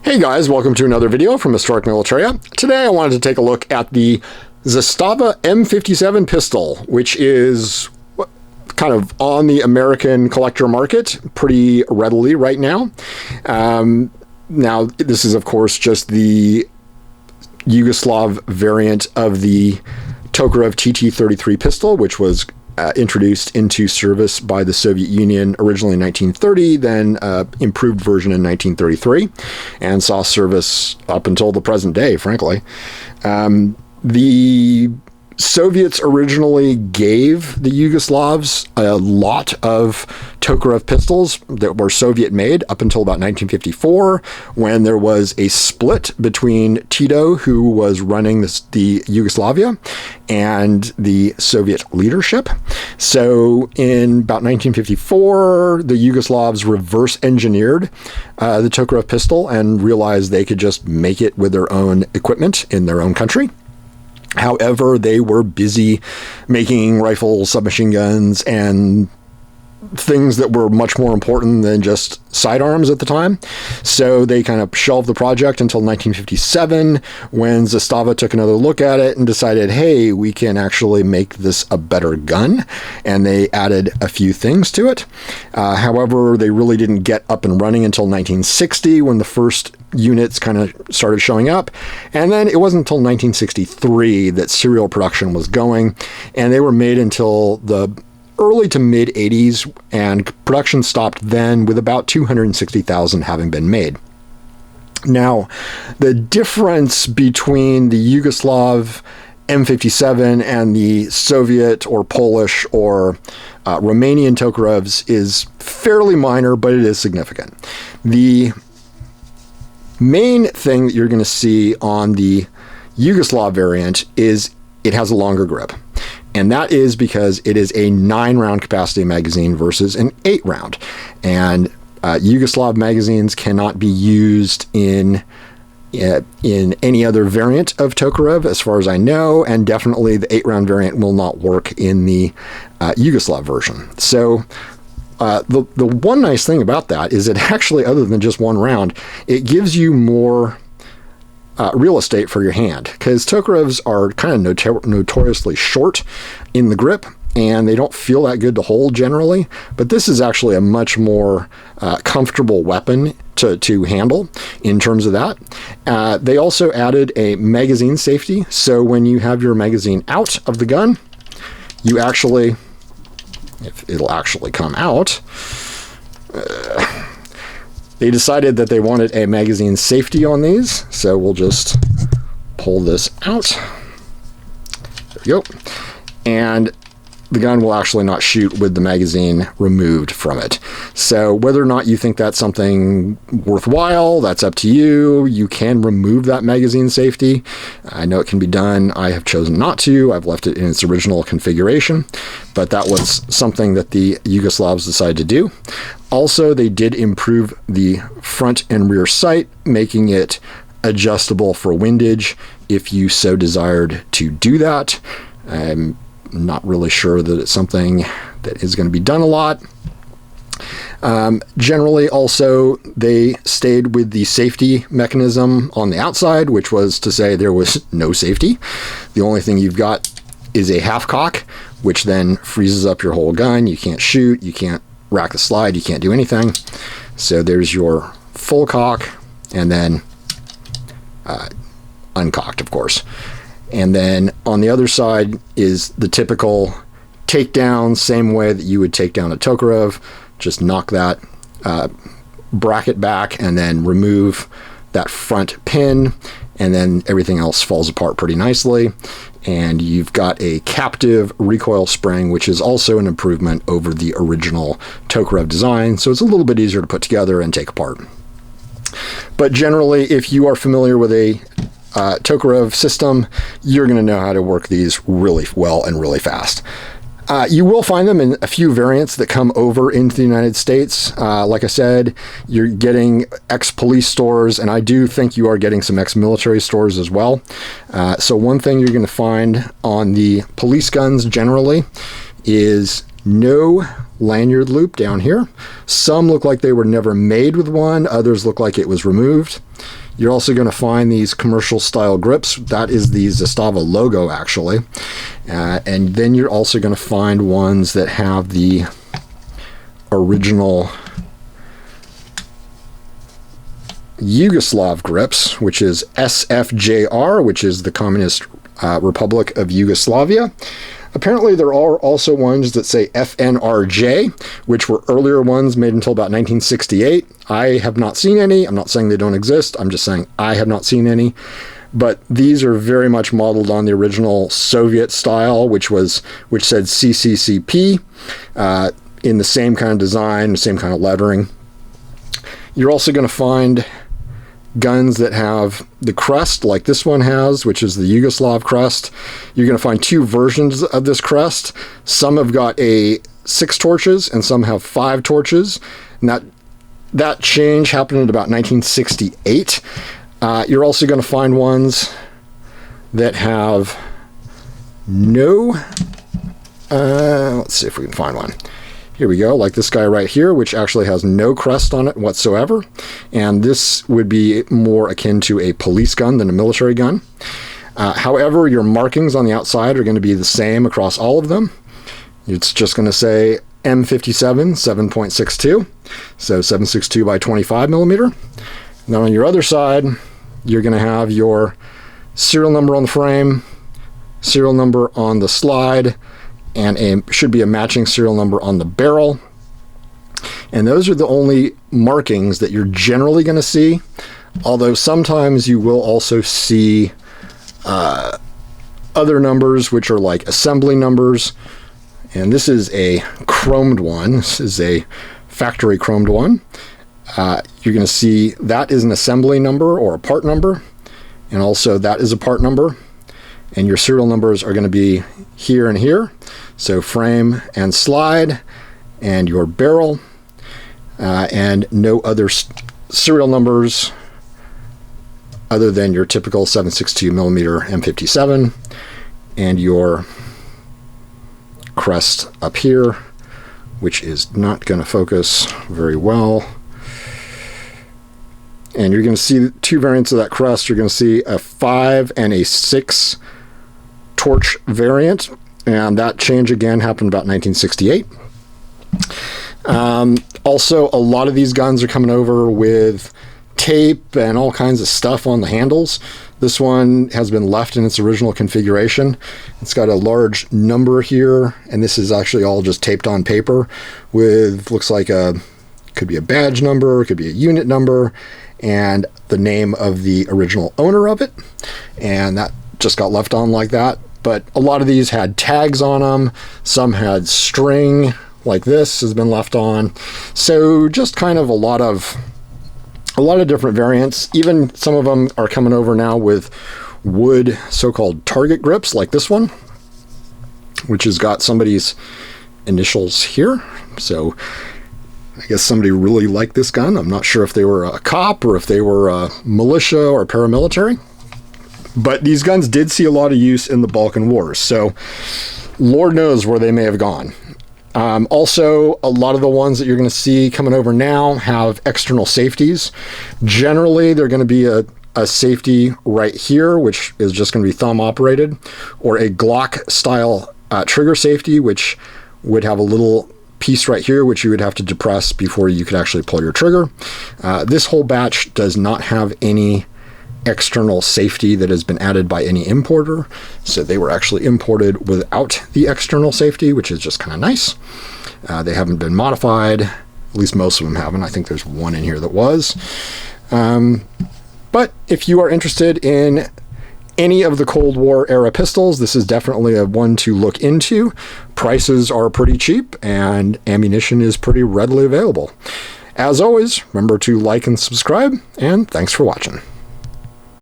Hey guys, welcome to another video from Historic Militaria. Today I wanted to take a look at the Zastava M57 pistol, which is kind of on the American collector market pretty readily right now. Now, this is of course just the Yugoslav variant of the Tokarev TT-33 pistol, which was introduced into service by the Soviet Union originally in 1930, then improved version in 1933, and saw service up until the present day, frankly. The Soviets originally gave the Yugoslavs a lot of Tokarev pistols that were Soviet-made up until about 1954, when there was a split between Tito, who was running the Yugoslavia, and the Soviet leadership. So in about 1954, the Yugoslavs reverse-engineered the Tokarev pistol and realized they could just make it with their own equipment in their own country. However, they were busy making rifles, submachine guns, and things that were much more important than just sidearms at the time. So they kind of shelved the project until 1957, when Zastava took another look at it and decided, hey, we can actually make this a better gun. And they added a few things to it. However, they really didn't get up and running until 1960, when the first units kind of started showing up. And then it wasn't until 1963 that serial production was going, and they were made until the early to mid 80s, and production stopped then, with about 260,000 having been made. Now, the difference between the Yugoslav M57 and the Soviet or Polish or Romanian Tokarevs is fairly minor, but it is significant. The main thing that you're going to see on the Yugoslav variant is it has a longer grip. And that is because it is a 9-round capacity magazine versus an 8-round. And Yugoslav magazines cannot be used in any other variant of Tokarev, as far as I know, and definitely the 8-round variant will not work in the Yugoslav version. So the one nice thing about that is that actually, other than just one round, it gives you more real estate for your hand, because Tokarevs are kind of notoriously short in the grip, and they don't feel that good to hold generally. But this is actually a much more comfortable weapon to handle in terms of that. They also added a magazine safety, so when you have your magazine out of the gun, you actually, if it'll actually come out, they decided that they wanted a magazine safety on these, so we'll just pull this out. There we go. And the gun will actually not shoot with the magazine removed from it. So whether or not you think that's something worthwhile, that's up to you. You can remove that magazine safety. I know it can be done. I have chosen not to. I've left it in its original configuration, but that was something that the Yugoslavs decided to do. Also, they did improve the front and rear sight, making it adjustable for windage if you so desired to do that. I'm not really sure that it's something that is going to be done a lot. Generally, also, they stayed with the safety mechanism on the outside, which was to say there was no safety. The only thing you've got is a half cock, which then freezes up your whole gun. You can't shoot, you can't rack the slide, you can't do anything. So there's your full cock, and then uncocked, of course. And then on the other side is the typical takedown, same way that you would take down a Tokarev. Just knock that bracket back and then remove that front pin, and then everything else falls apart pretty nicely. And you've got a captive recoil spring, which is also an improvement over the original Tokarev design, so it's a little bit easier to put together and take apart. But generally, if you are familiar with a Tokarev system, you're going to know how to work these really well and really fast. You will find them in a few variants that come over into the United States. Like I said, you're getting ex-police stores, and I do think you are getting some ex-military stores as well. So one thing you're going to find on the police guns generally is no lanyard loop down here. Some look like they were never made with one. Others look like it was removed. You're also going to find these commercial style grips. That is the Zastava logo, actually. And then you're also going to find ones that have the original Yugoslav grips, which is SFJR, which is the Communist Republic of Yugoslavia. Apparently, there are also ones that say FNRJ, which were earlier ones made until about 1968. I have not seen any. I'm not saying they don't exist. I'm just saying I have not seen any. But these are very much modeled on the original Soviet style, which said CCCP, in the same kind of design, the same kind of lettering. You're also going to find guns that have the crest like this one has, which is the Yugoslav crest. You're going to find two versions of this crest. Some have got 6 torches and some have 5 torches. And that change happened in about 1968. You're also going to find ones that have no, let's see if we can find one. Here we go, like this guy right here, which actually has no crest on it whatsoever. And this would be more akin to a police gun than a military gun. However, your markings on the outside are going to be the same across all of them. It's just going to say M57 7.62, so 7.62 by 25 millimeter. Then on your other side, you're going to have your serial number on the frame, serial number on the slide, and should be a matching serial number on the barrel. And those are the only markings that you're generally going to see, although sometimes you will also see other numbers which are like assembly numbers. And this is a chromed one. This is a factory chromed one. You're going to see that is an assembly number or a part number, and also that is a part number. And your serial numbers are going to be here and here. So frame and slide and your barrel, and no other serial numbers other than your typical 7.62 millimeter M57 and your crest up here, which is not going to focus very well. And you're going to see 2 variants of that crest. You're going to see a 5 and a 6 torch variant, and that change again happened about 1968. Also, a lot of these guns are coming over with tape and all kinds of stuff on the handles. This one has been left in its original configuration. It's got a large number here, and this is actually all just taped on paper with, looks like could be a badge number, could be a unit number, and the name of the original owner of it. And that just got left on like that. But a lot of these had tags on them. Some had string, like this has been left on. So just kind of a lot of different variants. Even some of them are coming over now with wood so-called target grips, like this one, which has got somebody's initials here. So I guess somebody really liked this gun. I'm not sure if they were a cop or if they were a militia or paramilitary. But these guns did see a lot of use in the Balkan Wars, so Lord knows where they may have gone. Also, a lot of the ones that you're going to see coming over now have external safeties. Generally, they're going to be a safety right here, which is just going to be thumb operated, or a Glock style trigger safety, which would have a little piece right here, which you would have to depress before you could actually pull your trigger. This whole batch does not have any external safety that has been added by any importer, so they were actually imported without the external safety, which is just kind of nice. They haven't been modified, at least most of them haven't. I think there's one in here that was. But if you are interested in any of the Cold War era pistols, this is definitely a one to look into. Prices are pretty cheap and ammunition is pretty readily available. As always, remember to like and subscribe, and thanks for watching.